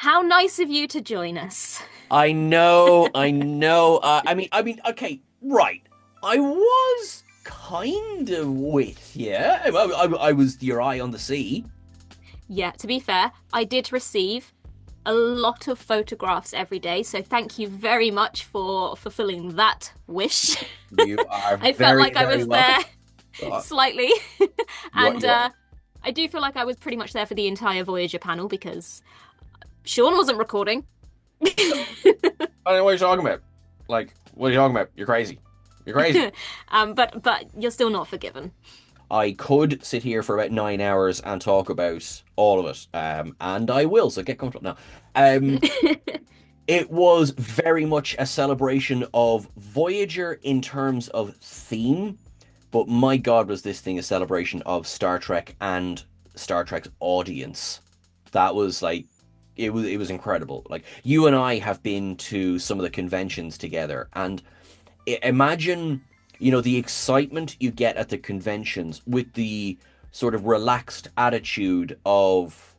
How nice of you to join us. I know, I know. Okay, right. I was kind of with you. I was your eye on the sea. Yeah, to be fair, I did receive a lot of photographs every day, so thank you very much for fulfilling that wish. You are I felt very, like I very was there welcome. Uh, slightly. You are, And you are. I do feel like I was pretty much there for the entire Voyager panel because Sean wasn't recording. I don't know what you're talking about. Like, what are you talking about? You're crazy. You're crazy. But you're still not forgiven. I could sit here for about 9 hours and talk about all of it, and I will. So get comfortable now. It was very much a celebration of Voyager in terms of theme, but my God, was this thing a celebration of Star Trek and Star Trek's audience. That was like it was incredible. Like you and I have been to some of the conventions together, and imagine, the excitement you get at the conventions with the sort of relaxed attitude of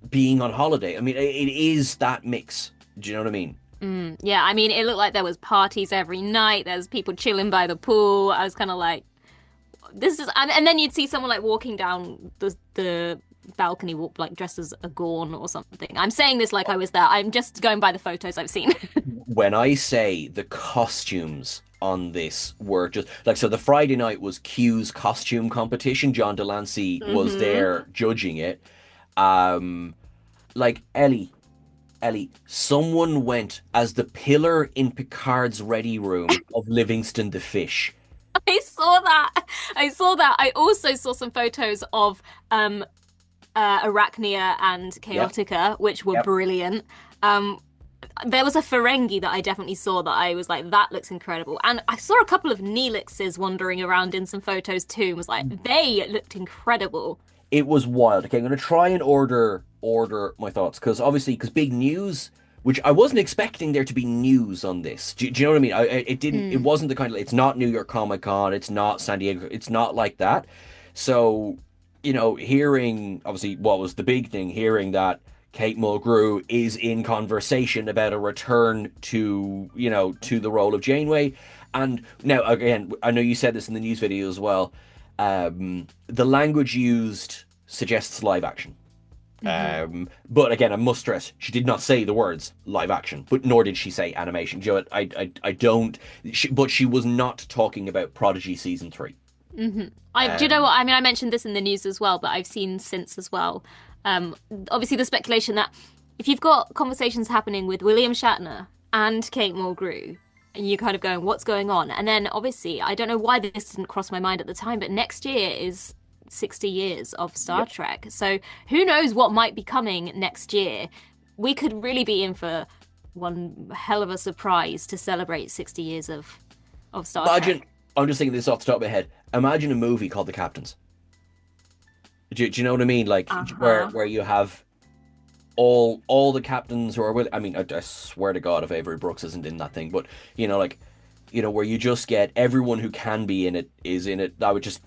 being on holiday. I mean, it is that mix. Do you know what I mean? Yeah, I mean, it looked like there was parties every night. There's people chilling by the pool. I was kind of like, this is, and then you'd see someone like walking down the balcony, walk like dressed as a Gorn or something. I'm saying this like I was there. I'm just going by the photos I've seen. When I say the costumes on this were just like, so the Friday night was Q's costume competition. John Delancey was hmm there judging it. Um, like Ellie, someone went as the pillar in Picard's ready room of Livingston the fish. I saw that. I saw that. I also saw some photos of Arachnia and Yep, Chaotica, which were yep. brilliant. Um, there was a Ferengi that I definitely saw that I was like, that looks incredible. And I saw a couple of Neelixes wandering around in some photos too, and was like, they looked incredible. It was wild. Okay, I'm gonna try and order my thoughts because obviously, because big news, which I wasn't expecting there to be news on this. Do you know what I mean? It didn't. It Mm. wasn't the kind of. It's not New York Comic Con. It's not San Diego. It's not like that. So, hearing obviously what was the big thing, hearing that Kate Mulgrew is in conversation about a return to the role of Janeway, and now again, I know you said this in the news video as well. The language used suggests live action. hmm But again, I must stress, she did not say the words live action, but nor did she say animation. Joe, I don't. But she was not talking about Prodigy season three. hmm do you know Um, what? I mean, I mentioned this in the news as well, but I've seen since as well. Um, obviously, the speculation that if you've got conversations happening with William Shatner and Kate Mulgrew, and you're kind of going, what's going on? And then obviously, I don't know why this didn't cross my mind at the time, but next year is 60 years of Star yep. Trek. So who knows what might be coming next year? We could really be in for one hell of a surprise to celebrate 60 years of Star Imagine. Trek. I'm just thinking this off the top of my head. Imagine a movie called The Captains. Do you know what I mean? Like where Uh-huh. where you have all the captains who are with. I mean, I swear to God, if Avery Brooks isn't in that thing, but like, where you just get everyone who can be in it is in it. I would just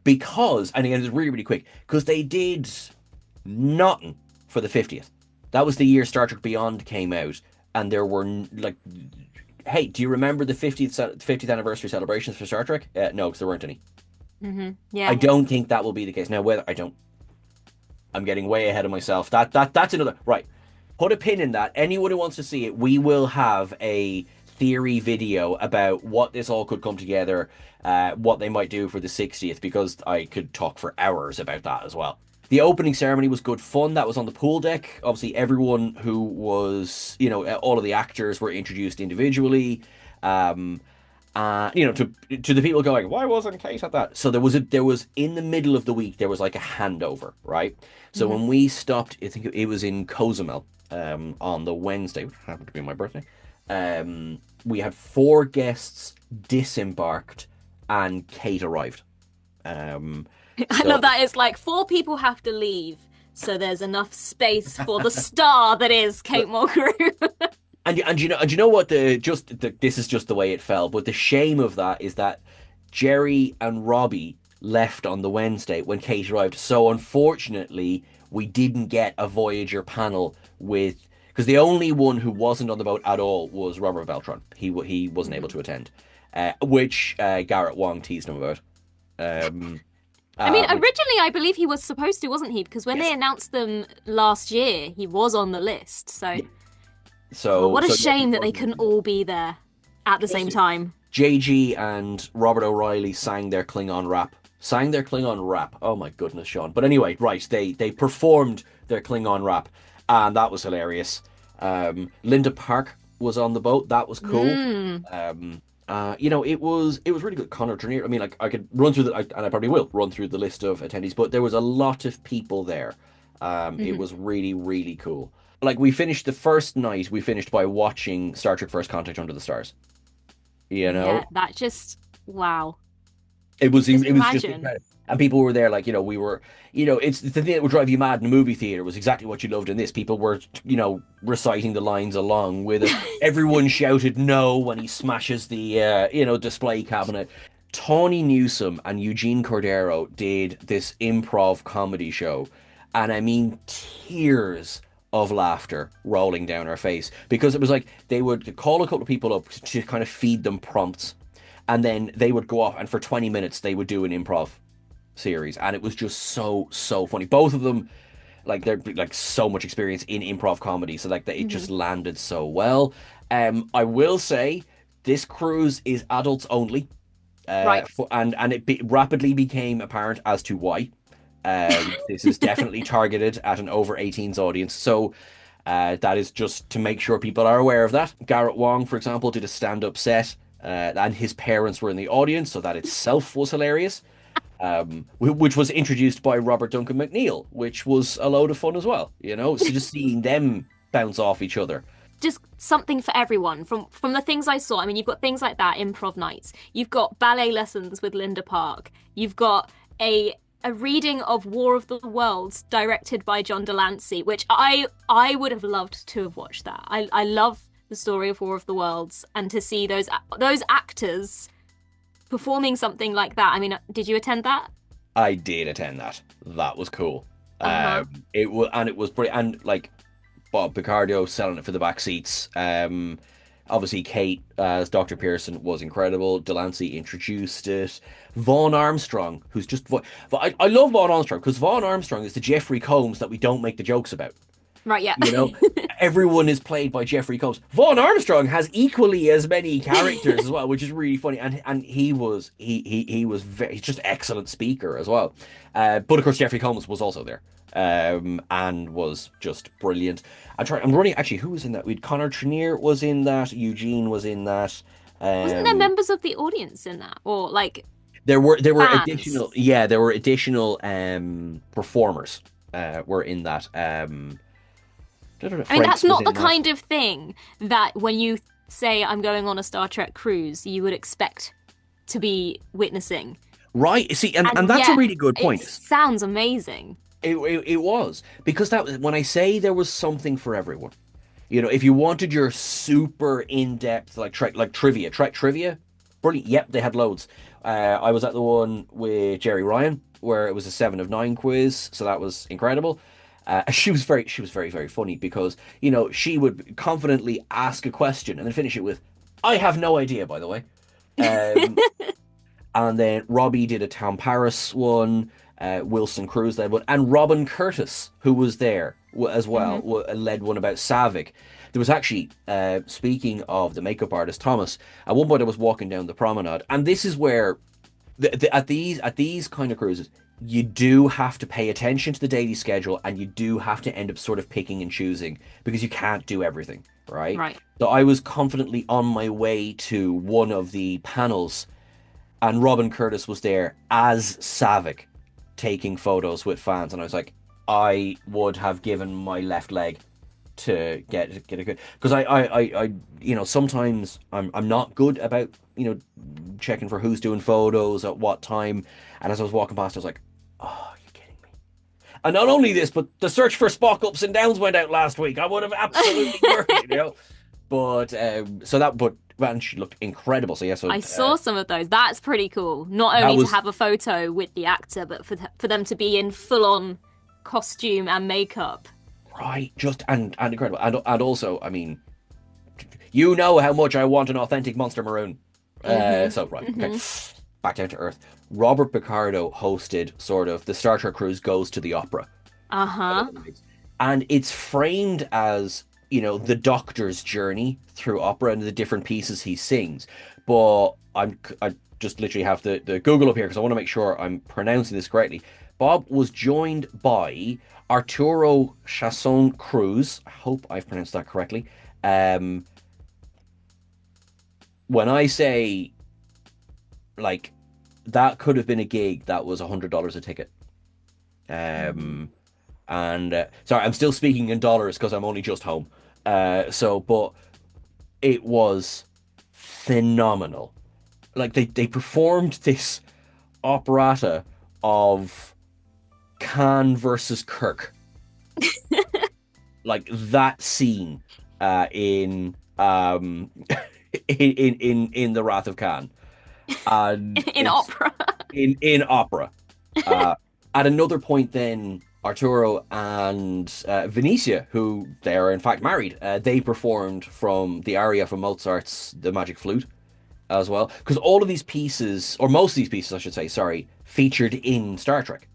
because, and again, it's really really quick because they did nothing for the 50th. That was the year Star Trek Beyond came out, and there were like, hey, do you remember the 50th anniversary celebrations for Star Trek? No, because there weren't any. I Yeah. don't think that will be the case now. Whether I don't, I'm getting way ahead of myself. That's another right. Put a pin in that. Anyone who wants to see it, we will have a theory video about what this all could come together, what they might do for the 60th, because I could talk for hours about that as well. The opening ceremony was good fun. That was on the pool deck. Obviously, everyone who was, all of the actors were introduced individually. Um, to the people going, why wasn't Kate at that? So there was in the middle of the week there was like a handover, right? So hmm when we stopped, I think it was in Cozumel, on the Wednesday, which happened to be my birthday. We had four guests disembarked, and Kate arrived. Um, I so love that. It's like four people have to leave, so there's enough space for the star that is Kate Mulgrew. and you know what, this is just the way it fell, but the shame of that is that Jerry and Robbie left on the Wednesday when Kate arrived. So unfortunately, we didn't get a Voyager panel with because the only one who wasn't on the boat at all was Robert Beltran. He wasn't able Mhm. to attend, which Garrett Wong teased him about. Um, I mean, which originally I believe he was supposed to, wasn't he? Because when they yes, announced them last year, he was on the list. So, yeah. oh, So what a yeah, he shame that they wasn't. couldn't all be there at the same time. JG and Robert O'Reilly sang their Klingon rap. Sang their Klingon rap. Oh my goodness, Sean. But anyway, right, they performed their Klingon rap, and that was hilarious. Linda Park was on the boat. That was cool. Mm. It was really good. Connor Trenier. I mean, like I could run through and I probably will run through the list of attendees, but there was a lot of people there. It Hmm. was really, really cool. Like we finished the first night, we finished by watching Star Trek First Contact Under the Stars. You Yeah, know, that just wow. it was Just it was just imagine. incredible. And people were there like, we were, it's the thing that would drive you mad in a movie theater was exactly what you loved in this. People were, reciting the lines along with it. Everyone shouted no when he smashes the, display cabinet. Tawny Newsome and Eugene Cordero did this improv comedy show. And I mean, tears of laughter rolling down our face because it was like they would call a couple of people up to kind of feed them prompts and then they would go off and for 20 minutes they would do an improv series and it was just so funny. Both of them like they're like so much experience in improv comedy so like that it Hmm. just landed so well. I will say this cruise is adults only, Right. and rapidly became apparent as to why. This is definitely targeted at an over 18s audience, so that is just to make sure people are aware of that. Garrett Wong, for example, did a stand-up set, and his parents were in the audience, so that itself was hilarious. Which was introduced by Robert Duncan McNeil, which was a load of fun as well. So just seeing them bounce off each other. Just something for everyone from the things I saw. I mean, you've got things like that, improv nights. You've got ballet lessons with Linda Park. You've got a reading of War of the Worlds directed by John Delancey, which I would have loved to have watched that. I love the story of War of the Worlds and to see those actors performing something like that. I mean, did you attend that? I did attend that. That was cool. Uh-huh. It was pretty, and like Bob Picardo selling it for the back seats. Obviously Kate as Dr. Pearson was incredible. Delancey introduced it. Vaughn Armstrong, who's just I love Vaughn Armstrong because Vaughn Armstrong is the Jeffrey Combs that we don't make the jokes about. Right, yeah. You know, everyone is played by Jeffrey Combs. Vaughn Armstrong has equally as many characters as well, which is really funny. And he's just excellent speaker as well. But of course, Jeffrey Combs was also there, and was just brilliant. I'm running actually. Who was in that? We had Connor Trenier was in that. Eugene was in that. Wasn't there Um, members of the audience in that? Or like there were fans? additional, yeah, there were additional performers were in that. I mean, that's Frakes was not the in that. kind of thing that when you say I'm going on a Star Trek cruise, you would expect to be witnessing. Right. See, and And that's a yet, really good it point. sounds amazing. It was because that was when I say there was something for everyone. If you wanted your super in-depth like Trek trivia, brilliant. Yep, they had loads. I was at the one with Jerry Ryan where it was a 7 of 9 quiz, so that was incredible. She was very, very funny because she would confidently ask a question and then finish it with, "I have no idea, by the way." Um, and then Robbie did a Town Paris one. Wilson Cruz led one, and Robin Curtis, who was there as well, Hmm. led one about Savick. There was actually, speaking of the makeup artist Thomas, at one point I was walking down the promenade, and this is where at these kind of cruises, you do have to pay attention to the daily schedule, and you do have to end up sort of picking and choosing because you can't do everything, right? Right. So I was confidently on my way to one of the panels and Robin Curtis was there as Savick taking photos with fans, and I was like, I would have given my left leg to get a good because sometimes I'm not good about checking for who's doing photos at what time, and as I was walking past, I was like, oh, you're kidding me. And not only this, but the search for Spock ups and downs went out last week. I would have absolutely murdered. But man, she looked incredible. So yeah, so I saw some of those. That's pretty cool. Not that only to was have a photo with the actor, but for them to be in full on costume and makeup. Right, just and incredible, and also, I mean, you know how much I want an authentic Monster Maroon. So right, okay, Hmm. back down to earth. Robert Picardo hosted sort of the Star Trek cruise goes to the opera, Uh-huh. and it's framed as the Doctor's journey through opera and the different pieces he sings. But I just literally have the Google up here because I want to make sure I'm pronouncing this correctly. Bob was joined by Arturo Chasson Cruz. I hope I've pronounced that correctly. Um, when I say like that could have been a gig that was $100 a ticket. Mhm. Um, and sorry, I'm still speaking in dollars because I'm only just home. But it was phenomenal. Like they performed this operetta of Khan versus Kirk, like that scene in in the Wrath of Khan, and In it's opera. in opera. Uh, at another point, then Arturo and Venetia, who they are in fact married, they performed from the aria from Mozart's The Magic Flute as well, because all of these pieces, or most of these pieces, I should say, sorry, featured in Star Trek.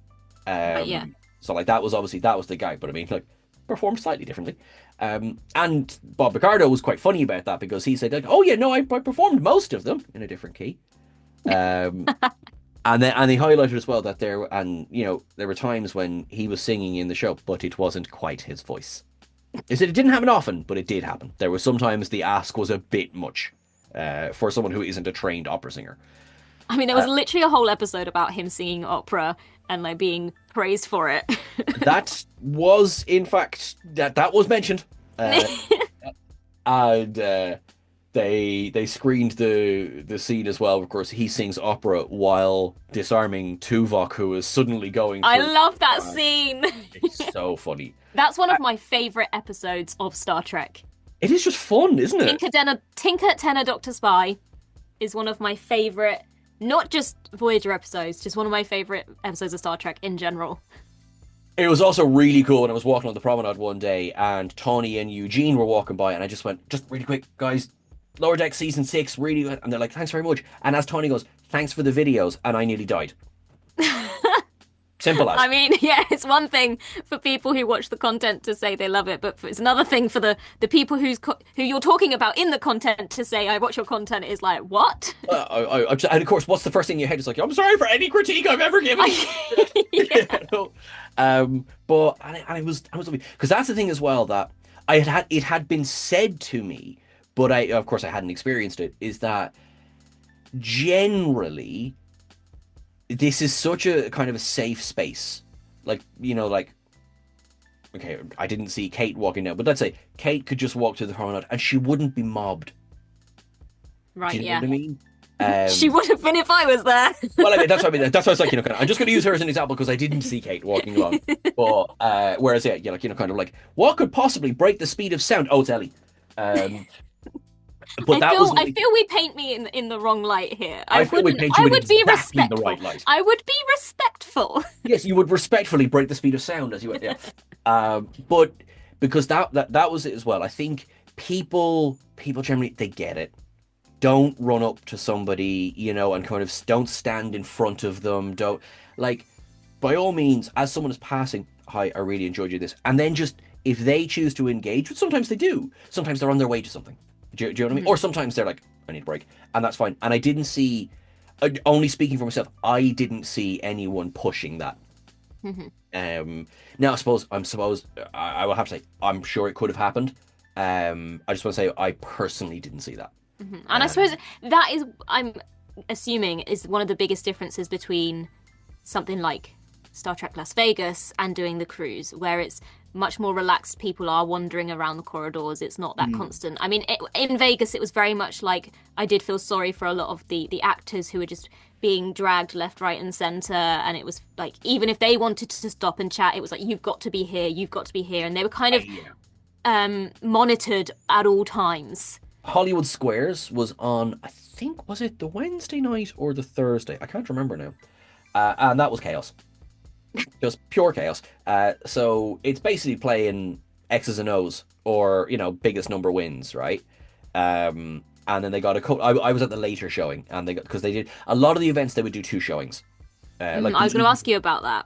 Right, yeah. So like that was obviously that was the guy, but I mean like performed slightly differently. And Bob Picardo was quite funny about that because he said like, "Oh yeah, no, I performed most of them in a different key." Um, and they highlighted as well that there were times when he was singing in the show, but it wasn't quite his voice. He said it didn't happen often, but it did happen. There was sometimes the ask was a bit much for someone who isn't a trained opera singer. I mean, there was Uh, literally a whole episode about him singing opera and like being praised for it. that was, in fact, that was mentioned, uh, and they screened the scene as well. Of course, he sings opera while disarming Tuvok, who is suddenly going I through. love that scene. It's so funny. That's one Uh, of my favorite episodes of Star Trek. It is just fun, isn't it? Tinker Tenor Doctor Spy is one of my favorite, not just Voyager episodes, just one of my favorite episodes of Star Trek in general. It was also really cool when I was walking on the promenade one day and Tawny and Eugene were walking by and I just went, just really quick, guys, Lower Deck season 6, really good. And they're like, thanks very much. And as Tawny goes, thanks for the videos, and I nearly died. Simple as. I mean, yeah, it's one thing for people who watch the content to say they love it, but it's another thing for the people who you're talking about in the content to say I watch your content is like, what? And of course, what's the first thing in your head? It's like, I'm sorry for any critique I've ever given. Yeah. But and it was because that's the thing as well that it had been said to me, but I of course I hadn't experienced it. Is that generally this is such a kind of a safe space, like like okay, I didn't see Kate walking down, but let's say Kate could just walk to the promenade and she wouldn't be mobbed. Do Right, you know yeah. what I mean? She would have been if I was there. Well, I mean, that's what I mean. That's why I was like, kind of, I'm just going to use her as an example because I didn't see Kate walking along. But whereas, yeah, like kind of like, what could possibly break the speed of sound? Oh, it's Ellie. Um, but that was I like, feel we paint me in the wrong light here. I feel we paint you I in would be exactly the respectful. right light. I would be respectful. Yes, you would respectfully break the speed of sound as you went. Yeah. But because that was it as well. I think people generally they get it. Don't run up to somebody, and kind of don't stand in front of them. Don't like, by all means, as someone is passing, hi, I really enjoyed you this, and then just if they choose to engage, which sometimes they do, sometimes they're on their way to something. Do you know what I mean? Or sometimes they're like, I need a break, and that's fine. And I didn't see, only speaking for myself, I didn't see anyone pushing that. Now I suppose I will have to say I'm sure it could have happened. I just want to say I personally didn't see that. And I suppose that is, I'm assuming, is one of the biggest differences between something like Star Trek Las Vegas and doing the cruise, where it's much more relaxed. People are wandering around the corridors. It's not that constant. I mean, in Vegas, it was very much like I did feel sorry for a lot of the actors who were just being dragged left, right, and center. And it was like, even if they wanted to stop and chat, it was like, you've got to be here, you've got to be here. And they were kind of monitored at all times. Hollywood Squares was on, I think, was it the Wednesday night or the Thursday? I can't remember now. And that was chaos. just pure chaos. So it's basically playing X's and O's, or biggest number wins, right? And then they got a couple. I was at the later showing, and they got, because they did a lot of the events. They would do two showings, like I was going to ask you about that.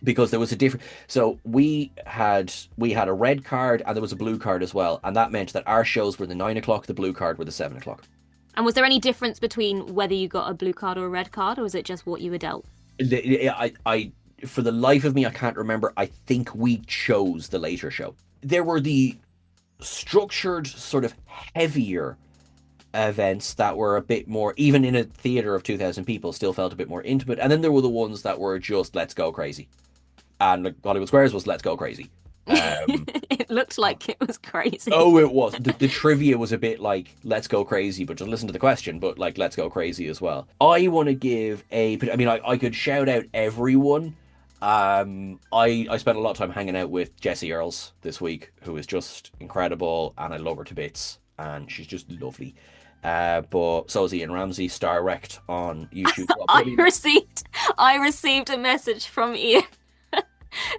because there was a different. So we had a red card, and there was a blue card as well, and that meant that our shows were the 9 o'clock, the blue card were the 7 o'clock. And was there any difference between whether you got a blue card or a red card, or was it just what you were dealt? I for the life of me, I can't remember. I think we chose the later show. There were the structured, sort of heavier events that were a bit more, even in a theater of 2,000 people, still felt a bit more intimate. And then there were the ones that were just let's go crazy. And like, Hollywood Squares was let's go crazy. It looked like it was crazy. Oh, it was. The trivia was a bit like let's go crazy, but just listen to the question, but like let's go crazy as well. I want to give I mean, I could shout out everyone. I spent a lot of time hanging out with Jessie Earls this week, who is just incredible, and I love her to bits, and she's just lovely. But so is Ian Ramsey, star wrecked on YouTube. I received a message from Ian,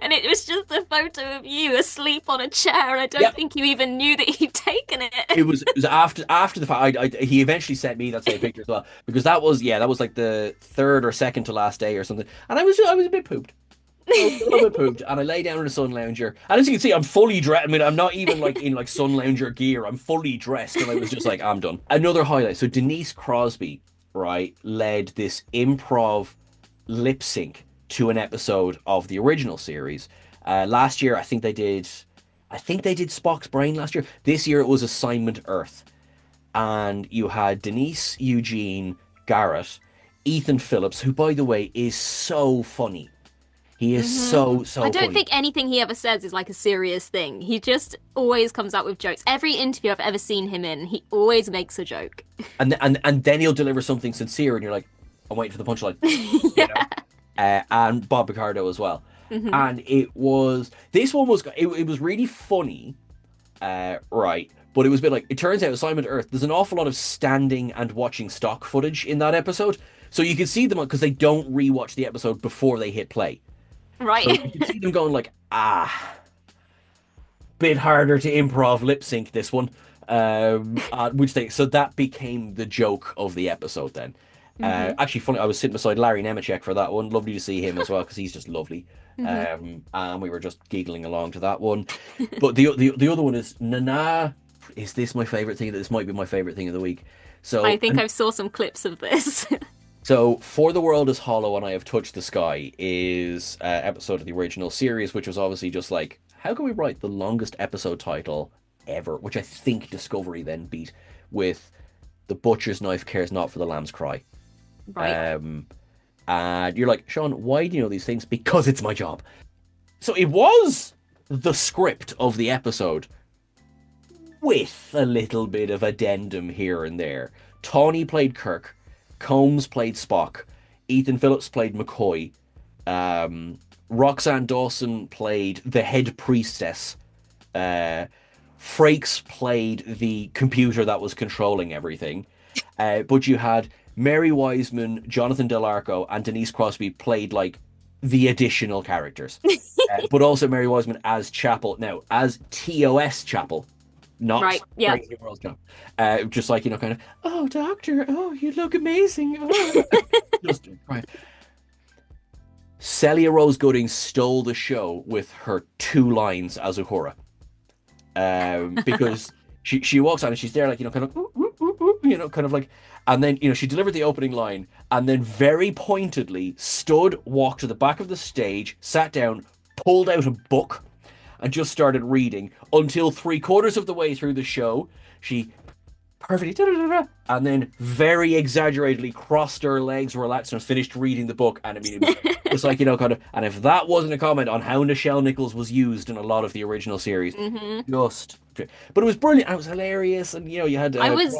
and it was just a photo of you asleep on a chair, and I don't Yep. think you even knew that he'd taken it. It was after the fact. He eventually sent me that same picture as well, because that was like the third or second to last day or something, and I was a bit pooped. I was a little bit pooped, and I lay down in a sun lounger. And as you can see, I'm fully dressed. I mean, I'm not even like in like sun lounger gear. I'm fully dressed, and I was just like, I'm done. Another highlight. So Denise Crosby, right, led this improv lip sync to an episode of the original series. Last year, I think they did Spock's Brain last year. This year it was Assignment Earth, and you had Denise, Eugene, Garrett, Ethan Phillips, who, by the way, is so funny. He is so I don't funny. think anything he ever says is like a serious thing. He just always comes out with jokes. Every interview I've ever seen him in, he always makes a joke. And then he'll deliver something sincere, and you're like, I'm waiting for the punchline. You know? Yeah. And Bob Picardo as well. And it was really funny, right? But it was a bit like, it turns out Assignment Earth, there's an awful lot of standing and watching stock footage in that episode. So you can see them because they don't rewatch the episode before they hit play. So you Right. can see them going like, bit harder to improv lip sync this one. So that became the joke of the episode then. Actually, funny, I was sitting beside Larry Nemechek for that one. Lovely to see him as well, because he's just lovely. And we were just giggling along to that one. But the other one is Nana. Is this my favorite thing? This might be my favorite thing of the week. So I think I've saw some clips of this. So, For the World is Hollow and I Have Touched the Sky is episode of the original series, which was obviously just like, how can we write the longest episode title ever? Which I think Discovery then beat with The Butcher's Knife Cares Not for the Lamb's Cry. Right. And you're like, Sean, why do you know these things? Because it's my job. So it was the script of the episode with a little bit of addendum here and there. Tawny played Kirk. Combs played Spock. Ethan Phillips played McCoy. Roxanne Dawson played the head priestess. Frakes played the computer that was controlling everything. But you had Mary Wiseman, Jonathan Del Arco, and Denise Crosby played like the additional characters. But also Mary Wiseman as Chapel. Now, as TOS Chapel. Not Right, yeah. Crazy World Cup. Just like, kind of, oh, doctor, oh, you look amazing. Oh. Just right. Celia Rose Gooding stole the show with her 2 lines as Uhura. Because she walks on and she's there like, kind of, ooh, ooh, ooh, ooh, kind of like, and then, she delivered the opening line and then very pointedly stood, walked to the back of the stage, sat down, pulled out a book, and just started reading until 3/4 of the way through the show. She perfectly, and then very exaggeratedly crossed her legs, relaxed, and finished reading the book. And I mean, it was like, kind of, and if that wasn't a comment on how Nichelle Nichols was used in a lot of the original series, just, but it was brilliant. And it was hilarious. And, you had, I was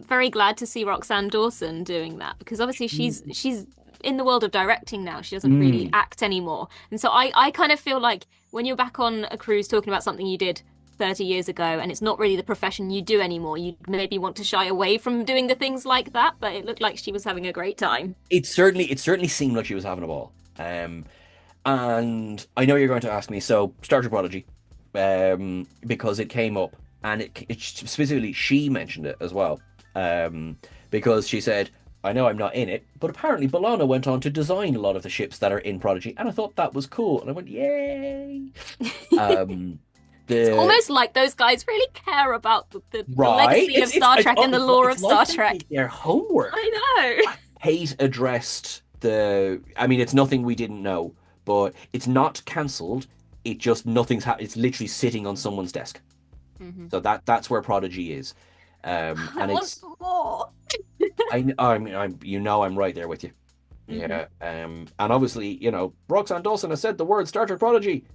very glad to see Roxanne Dawson doing that, because obviously she's in the world of directing now. She doesn't really act anymore. And so I kind of feel like when you're back on a cruise talking about something you did 30 years ago and it's not really the profession you do anymore, you maybe want to shy away from doing the things like that, but it looked like she was having a great time. it certainly seemed like she was having a ball. And I know you're going to ask me, so Star Trek Prodigy, because it came up, and it specifically she mentioned it as well, because she said, "I know I'm not in it, but apparently B'Elanna went on to design a lot of the ships that are in Prodigy, and I thought that was cool." And I went, "Yay!" Um, It's the almost like those guys really care about the right, legacy of Star Trek and the lore of it's like Star they Trek. did their homework. I know. Kate addressed the. I mean, it's nothing we didn't know, but it's not cancelled. It just nothing's happened. It's literally sitting on someone's desk. Hmm. So that's where Prodigy is, I and want it's. more. I mean, I'm right there with you. Hmm. Yeah, and obviously, Roxanne Dawson has said the word Star Trek Prodigy.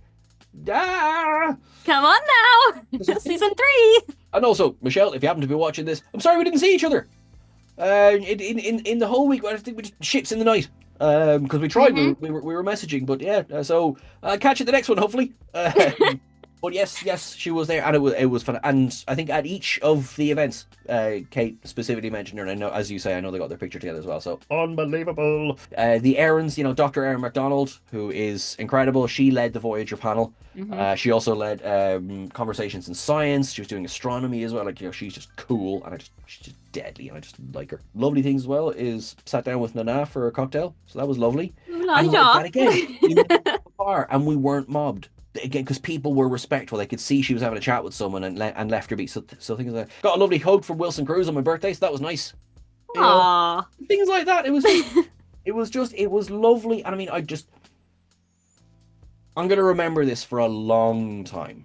Ah! Come on now, season 3. And also, Michelle, if you happen to be watching this, I'm sorry we didn't see each other. In the whole week, I think we just ships in the night. Because we tried, Hmm. we were messaging, but yeah. So catch you the next one, hopefully. But yes, she was there, and it was fun. And I think at each of the events, Kate specifically mentioned her, and I know, as you say, I know they got their picture together as well. So unbelievable. The Aarons, Dr. Erin MacDonald, who is incredible. She led the Voyager panel. Hmm. She also led conversations in science. She was doing astronomy as well. Like, she's just cool, and she's just deadly, and I just like her. Lovely things as well is sat down with Nana for a cocktail, so that was lovely. And like Pleasure. that again, we went to the bar and we weren't mobbed again because people were respectful. They could see she was having a chat with someone and left her be. So things like that. Got a lovely hug from Wilson Cruz on my birthday, so that was nice. You know, Aww. things like that. It was lovely, and I mean, I'm gonna remember this for a long time.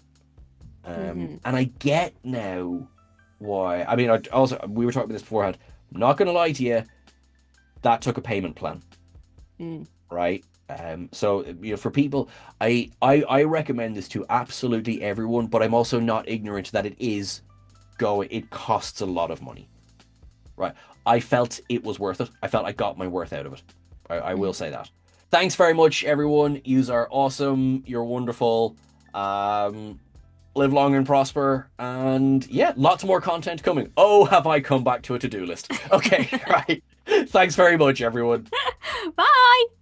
Hmm. And I get now why. I mean, we were talking about this beforehand. I'm not gonna lie to you, that took a payment plan, Mm. right? So for people, I recommend this to absolutely everyone, but I'm also not ignorant that it costs a lot of money, right? I felt it was worth it. I felt I got my worth out of it. I will say that. Thanks very much, everyone. Yous are awesome. You're wonderful. Live long and prosper. And yeah, lots more content coming. Oh, have I come back to a to-do list? Okay, right. Thanks very much, everyone. Bye.